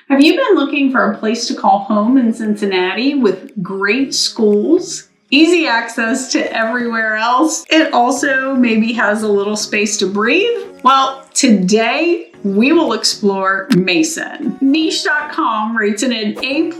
Have you been looking for a place to call home in Cincinnati with great schools, easy access to everywhere else? It also maybe has a little space to breathe? Well, today we will explore Mason. Niche.com rates it an A+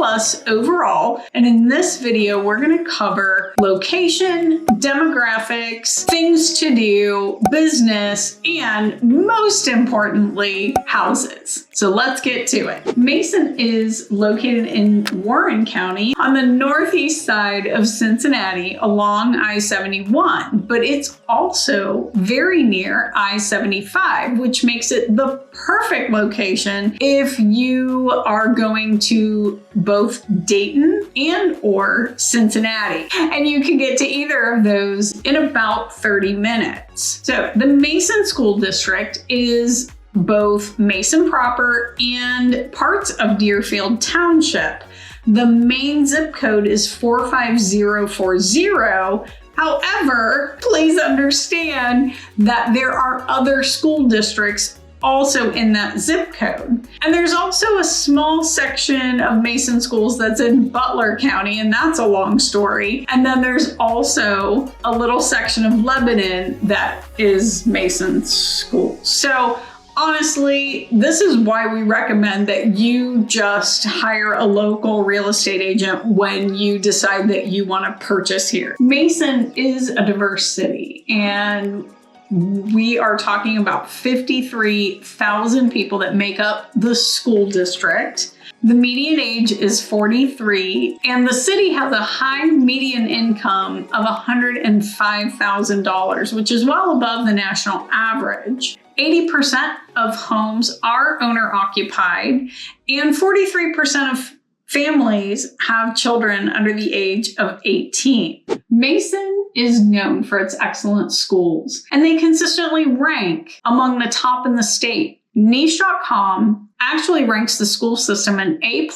overall, and in this video we're going to cover location, demographics, things to do, business, and most importantly, houses. So let's get to it. Mason is located in Warren County on the northeast side of Cincinnati along I-71, but it's also very near I-75, which makes it the perfect location if you are going to both Dayton and or Cincinnati. And you can get to either of those in about 30 minutes. So the Mason School District is both Mason proper and parts of Deerfield Township. The main zip code is 45040. However, please understand that there are other school districts also in that zip code. And there's also a small section of Mason schools that's in Butler County, and that's a long story. And then there's also a little section of Lebanon that is Mason's school. So honestly, this is why we recommend that you just hire a local real estate agent when you decide that you want to purchase here. Mason is a diverse city, and we are talking about 53,000 people that make up the school district. The median age is 43, and the city has a high median income of $105,000, which is well above the national average. 80% of homes are owner-occupied, and 43% of families have children under the age of 18. Mason is known for its excellent schools, and they consistently rank among the top in the state. Niche.com actually ranks the school system an A+,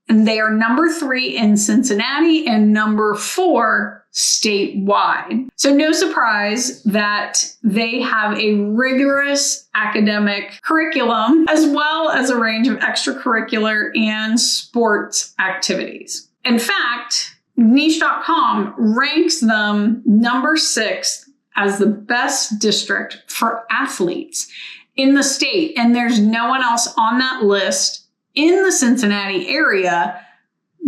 and they are number 3 in Cincinnati and number 4 statewide. So no surprise that they have a rigorous academic curriculum as well as a range of extracurricular and sports activities. In fact, Niche.com ranks them number 6 as the best district for athletes in the state, and there's no one else on that list in the Cincinnati area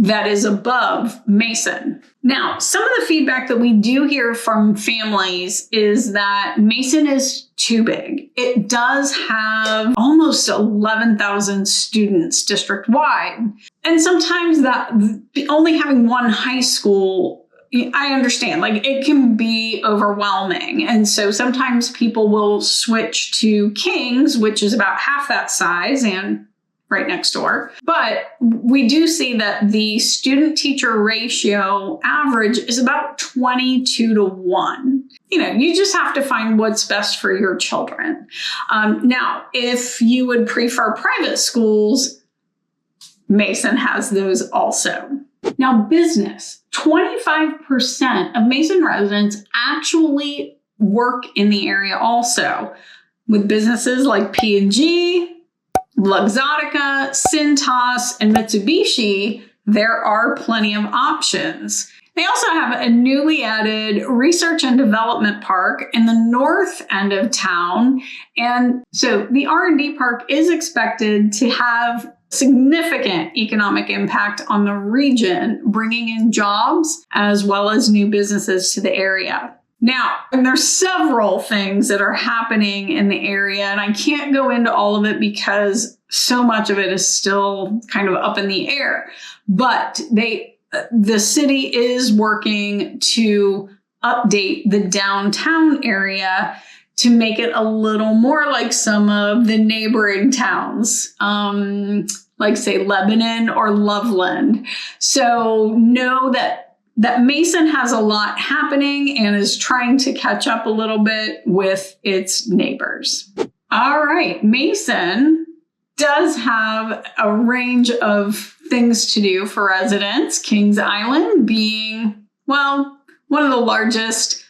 that is above Mason. Now, some of the feedback that we do hear from families is that Mason is too big. It does have almost 11,000 students district-wide. And sometimes that only having one high school, I understand, like it can be overwhelming. And so sometimes people will switch to Kings, which is about half that size and right next door. But we do see that the student-teacher ratio average is about 22-1. You just have to find what's best for your children. Now, if you would prefer private schools, Mason has those also. Now, business. 25% of Mason residents actually work in the area also, with businesses like P&G, Luxottica, Cintas, and Mitsubishi. There are plenty of options. They also have a newly added research and development park in the north end of town. And so the R&D park is expected to have significant economic impact on the region, bringing in jobs as well as new businesses to the area. Now, and there's several things that are happening in the area, and I can't go into all of it because so much of it is still kind of up in the air. But the city is working to update the downtown area to make it a little more like some of the neighboring towns, like say Lebanon or Loveland. So know that Mason has a lot happening and is trying to catch up a little bit with its neighbors. All right, Mason does have a range of things to do for residents, Kings Island being, well, one of the largest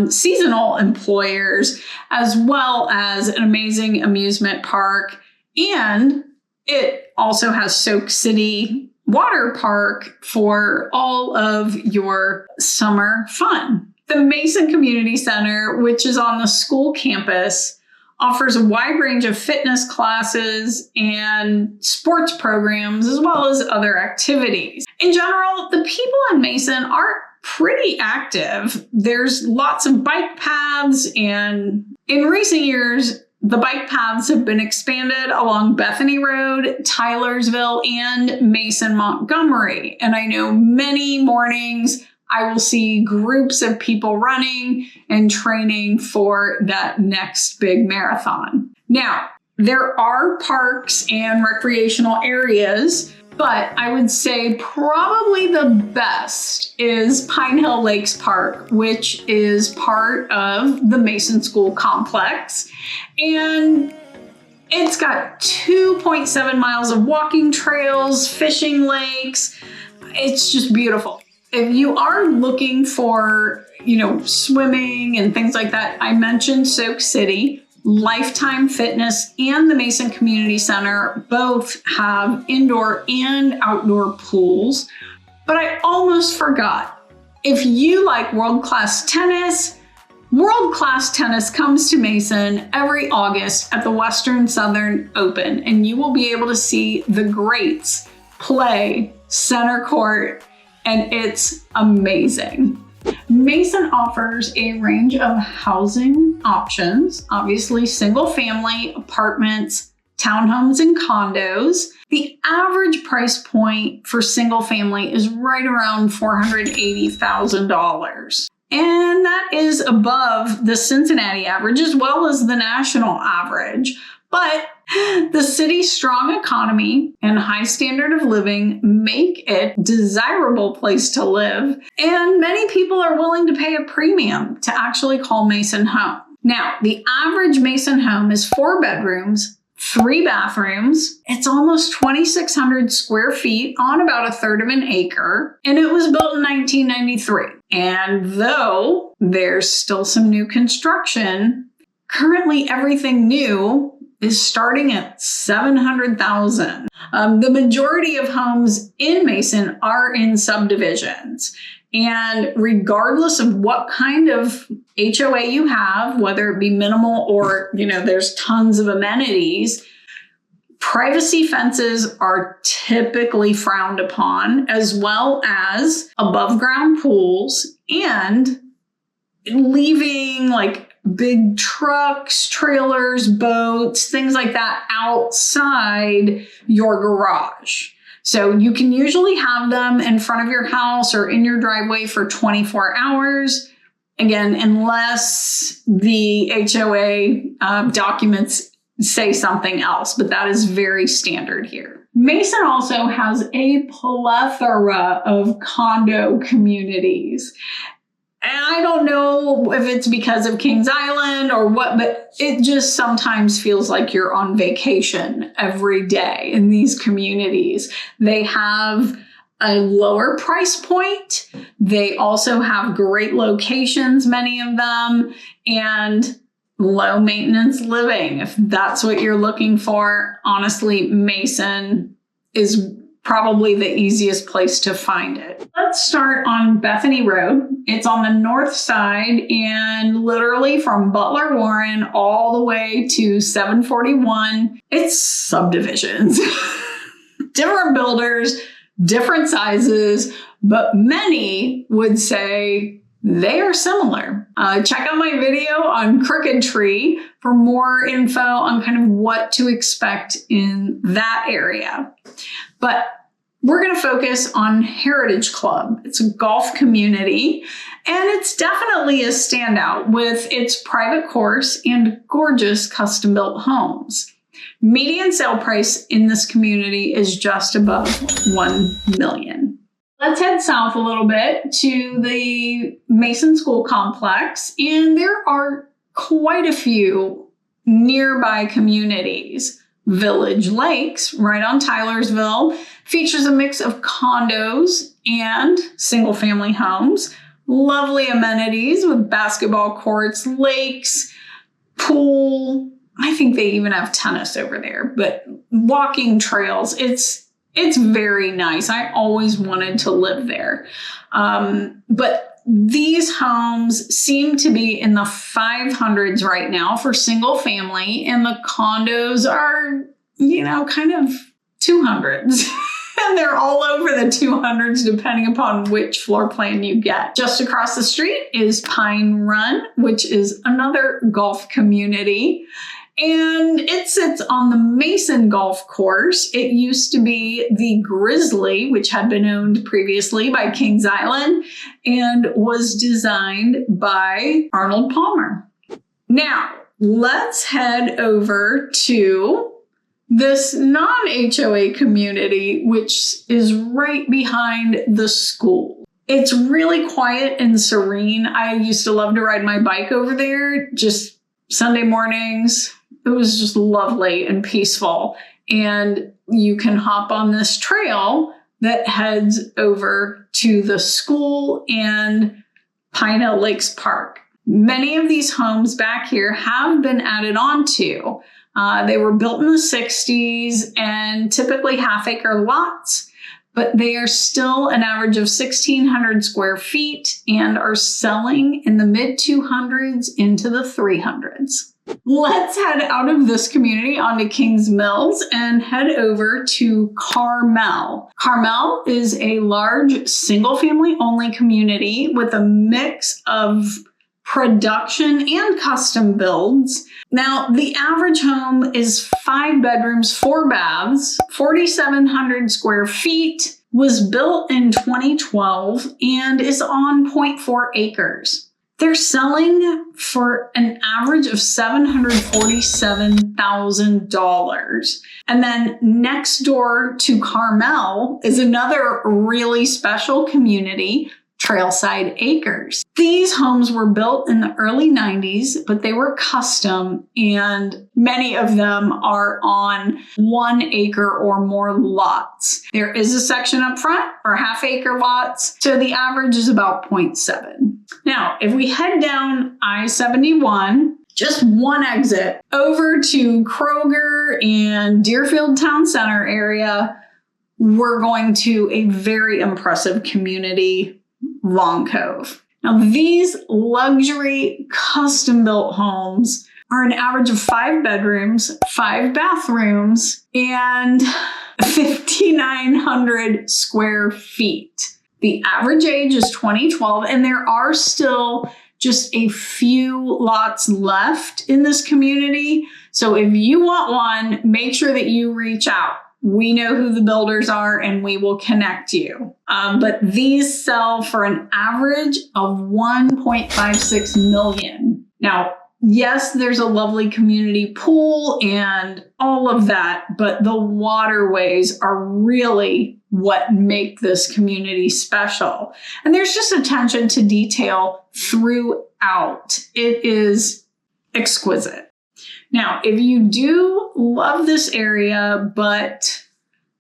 seasonal employers, as well as an amazing amusement park. And it it also has Soak City Water Park for all of your summer fun. The Mason Community Center, which is on the school campus, offers a wide range of fitness classes and sports programs, as well as other activities. In general, the people in Mason are pretty active. There's lots of bike paths, and in recent years, the bike paths have been expanded along Bethany Road, Tylersville, and Mason Montgomery. And I know many mornings I will see groups of people running and training for that next big marathon. Now, there are parks and recreational areas, but I would say probably the best is Pine Hill Lakes Park, which is part of the Mason School Complex. And it's got 2.7 miles of walking trails, fishing lakes. It's just beautiful. If you are looking for, swimming and things like that, I mentioned Soak City. Lifetime Fitness and the Mason Community Center both have indoor and outdoor pools. But I almost forgot, if you like world-class tennis comes to Mason every August at the Western Southern Open, and you will be able to see the greats play center court, and it's amazing. Mason offers a range of housing options, obviously single family, apartments, townhomes, and condos. The average price point for single family is right around $480,000. And that is above the Cincinnati average as well as the national average. But the city's strong economy and high standard of living make it a desirable place to live. And many people are willing to pay a premium to actually call Mason home. Now, the average Mason home is 4 bedrooms, 3 bathrooms. It's almost 2,600 square feet on about a third of an acre. And it was built in 1993. And though there's still some new construction, currently everything new is starting at $700,000. The majority of homes in Mason are in subdivisions. And regardless of what kind of HOA you have, whether it be minimal or, there's tons of amenities, privacy fences are typically frowned upon, as well as above ground pools and leaving big trucks, trailers, boats, things like that outside your garage. So you can usually have them in front of your house or in your driveway for 24 hours. Again, unless the HOA documents say something else, but that is very standard here. Mason also has a plethora of condo communities. And I don't know if it's because of Kings Island or what, but it just sometimes feels like you're on vacation every day in these communities. They have a lower price point. They also have great locations, many of them, and low maintenance living. If that's what you're looking for, honestly, Mason is probably the easiest place to find it. Let's start on Bethany Road. It's on the north side, and literally from Butler Warren all the way to 741, it's subdivisions. Different builders, different sizes, but many would say they are similar. Check out my video on Crooked Tree for more info on kind of what to expect in that area. But we're going to focus on Heritage Club. It's a golf community, and it's definitely a standout with its private course and gorgeous custom-built homes. Median sale price in this community is just above $1 million. Let's head south a little bit to the Mason School Complex, and there are quite a few nearby communities. Village Lakes, right on Tylersville, features a mix of condos and single-family homes. Lovely amenities with basketball courts, lakes, pool, I think they even have tennis over there, but walking trails, it's very nice. I always wanted to live there. But these homes seem to be in the 500s right now for single family, and the condos are, kind of 200s. And they're all over the 200s depending upon which floor plan you get. Just across the street is Pine Run, which is another golf community. And it sits on the Mason Golf Course. It used to be the Grizzly, which had been owned previously by Kings Island and was designed by Arnold Palmer. Now, let's head over to this non-HOA community, which is right behind the school. It's really quiet and serene. I used to love to ride my bike over there, just Sunday mornings. It was just lovely and peaceful. And you can hop on this trail that heads over to the school and Pineville Lakes Park. Many of these homes back here have been added on to. They were built in the 60s and typically half-acre lots, but they are still an average of 1,600 square feet and are selling in the mid-200s into the 300s. Let's head out of this community onto Kings Mills and head over to Carmel. Carmel is a large single-family only community with a mix of production and custom builds. Now, the average home is 5 bedrooms, 4 baths, 4,700 square feet, was built in 2012, and is on 0.4 acres. They're selling for an average of $747,000. And then next door to Carmel is another really special community, Trailside Acres. These homes were built in the early 90s, but they were custom, and many of them are on 1 acre or more lots. There is a section up front for half-acre lots, so the average is about 0.7. Now, if we head down I-71, just one exit over to Kroger and Deerfield Town Center area, we're going to a very impressive community, Long Cove. Now, these luxury custom-built homes are an average of 5 bedrooms, 5 bathrooms, and 5,900 square feet. The average age is 2012, and there are still just a few lots left in this community. So if you want one, make sure that you reach out. We know who the builders are and we will connect you. But these sell for an average of $1.56 million. Now, yes, there's a lovely community pool and all of that, but the waterways are really what make this community special. And there's just attention to detail throughout. It is exquisite. Now, if you do love this area, but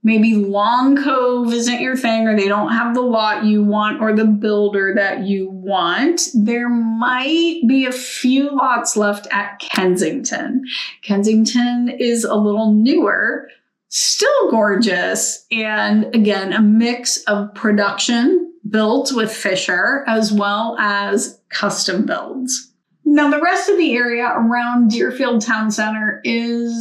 maybe Long Cove isn't your thing, or they don't have the lot you want or the builder that you want, there might be a few lots left at Kensington. Kensington is a little newer, still gorgeous, and again, a mix of production built with Fisher as well as custom builds. Now, the rest of the area around Deerfield Town Center is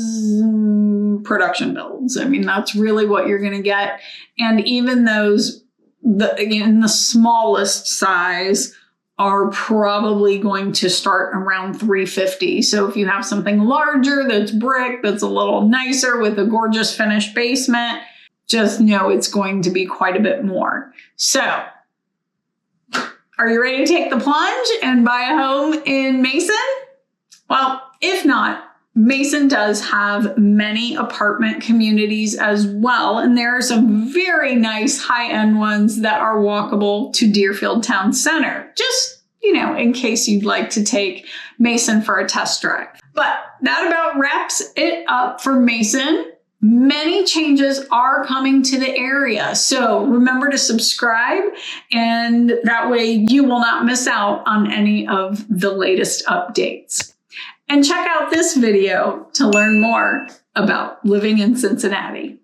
production builds. I mean, that's really what you're going to get. And even those, in the smallest size, are probably going to start around $350,000. So if you have something larger that's brick, that's a little nicer with a gorgeous finished basement, just know it's going to be quite a bit more. So, are you ready to take the plunge and buy a home in Mason? Well, if not, Mason does have many apartment communities as well, and there are some very nice high-end ones that are walkable to Deerfield Town Center, just, in case you'd like to take Mason for a test drive. But that about wraps it up for Mason. Many changes are coming to the area, so remember to subscribe, and that way you will not miss out on any of the latest updates. And check out this video to learn more about living in Cincinnati.